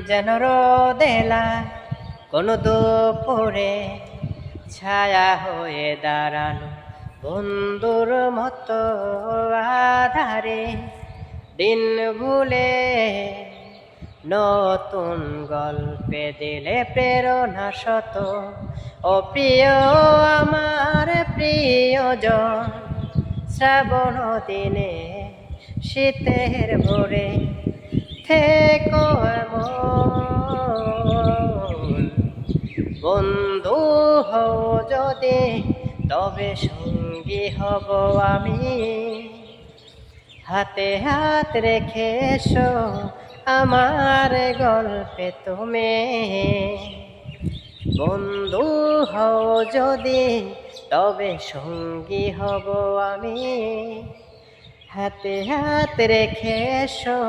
যেন রোদেলা কোনো দুপুরে ছায়া হয়ে দাঁড়ানো বন্ধুর মতো আধারে দিন ভুলে নতুন গল্পে দিলে প্রেরণা শত। ও প্রিয় আমার প্রিয়জন, শ্রাবণ দিনে শীতের ভোরে থেকো এমন। বন্ধু হও যদি তবে সঙ্গী হব আমি, হাতে হাত রেখে এসো আমার গল্পে তুমি। বন্ধু হও যদি তবে সঙ্গী হব আমি, হাতে হাত রেখে এসো।